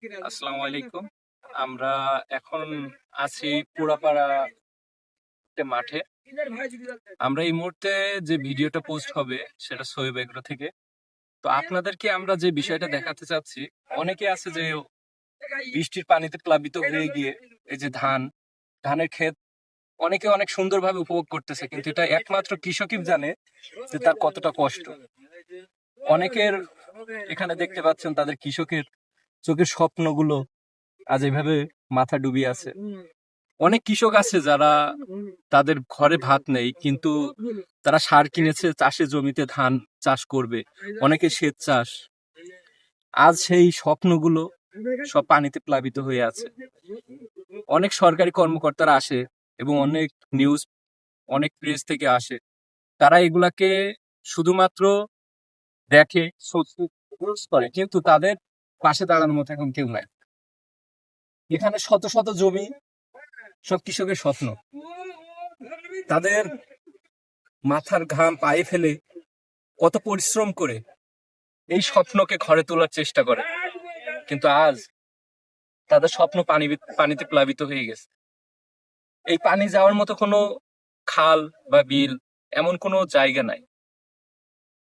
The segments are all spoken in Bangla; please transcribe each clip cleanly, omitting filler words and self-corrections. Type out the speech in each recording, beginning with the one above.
আসসালামু আলাইকুম। আমরা এখন আছি পুরাপাড়া একটা মাঠে। আমরা এই মুহূর্তে যে ভিডিওটা পোস্ট হবে সেটা সোয়েব এগ্রো থেকে। তো আপনাদেরকে আমরা যে বিষয়টা দেখাতে চাচ্ছি, অনেকে আছে যে বৃষ্টির পানিতে প্লাবিত হয়ে গিয়ে এই যে ধানের ক্ষেত অনেকে অনেক সুন্দরভাবে উপভোগ করতেছে, কিন্তু এটা একমাত্র কৃষকই জানে যে তার কতটা কষ্ট। অনেকের এখানে দেখতে পাচ্ছেন তাদের কৃষকের চোখের স্বপ্নগুলো আজ এইভাবে মাথা ডুবিয়ে আছে। অনেক কৃষক আছে যারা তাদের ঘরে ভাত নেই, কিন্তু তারা সার কিনেছে চাষের জমিতে ধান চাষ করবে, অনেকে সেচ চাষ। আজ সেই স্বপ্নগুলো সব পানিতে প্লাবিত হয়ে আছে। অনেক সরকারি কর্মকর্তারা আসে এবং অনেক নিউজ, অনেক প্রেস থেকে আসে, তারা এগুলাকে শুধুমাত্র দেখে, পোস্ট করে, কিন্তু তাদের পাশে দাঁড়ানোর মতো এখন কেউ নাই। এখানে শত শত জমি, সব কৃষকের স্বপ্ন, তাদের মাথার ঘাম পায়ে ফেলে কত পরিশ্রম করে এই স্বপ্নকে ঘরে তোলার চেষ্টা করে, কিন্তু আজ তাদের স্বপ্ন পানিতে প্লাবিত হয়ে গেছে। এই পানি যাওয়ার মতো কোনো খাল বা বিল, এমন কোনো জায়গা নাই।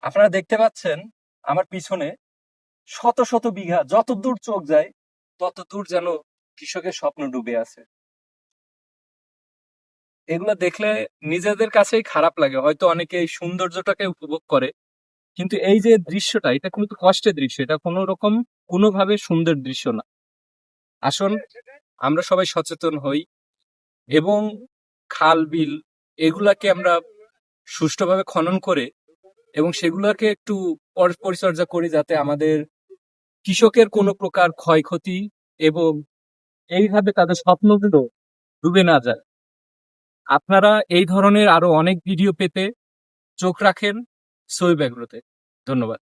আপনারা দেখতে পাচ্ছেন আমার পিছনে শত শত বিঘা, যত দূর চোখ যায় তত দূর যেন কৃষকের স্বপ্ন ডুবে আছে। এগুলো দেখলে নিজেদের কাছেই খারাপ লাগে। হয়তো অনেকে এই সৌন্দর্যটাকে উপভোগ করে, কিন্তু এই যে দৃশ্যটা, এটা কিন্তু কষ্টের দৃশ্য, এটা কোনোভাবে সুন্দর দৃশ্য না। আসুন আমরা সবাই সচেতন হই এবং খাল বিল এগুলাকে আমরা সুষ্ঠুভাবে খনন করে এবং সেগুলোকে একটু পরিচর্যা করি, যাতে আমাদের কৃষকের কোনো প্রকার ক্ষয়ক্ষতি এবং এইভাবে তাদের স্বপ্নগুলো ডুবে না যায়। আপনারা এই ধরনের আরো অনেক ভিডিও পেতে চোখ রাখেন সোয়েব এগ্রোতে। ধন্যবাদ।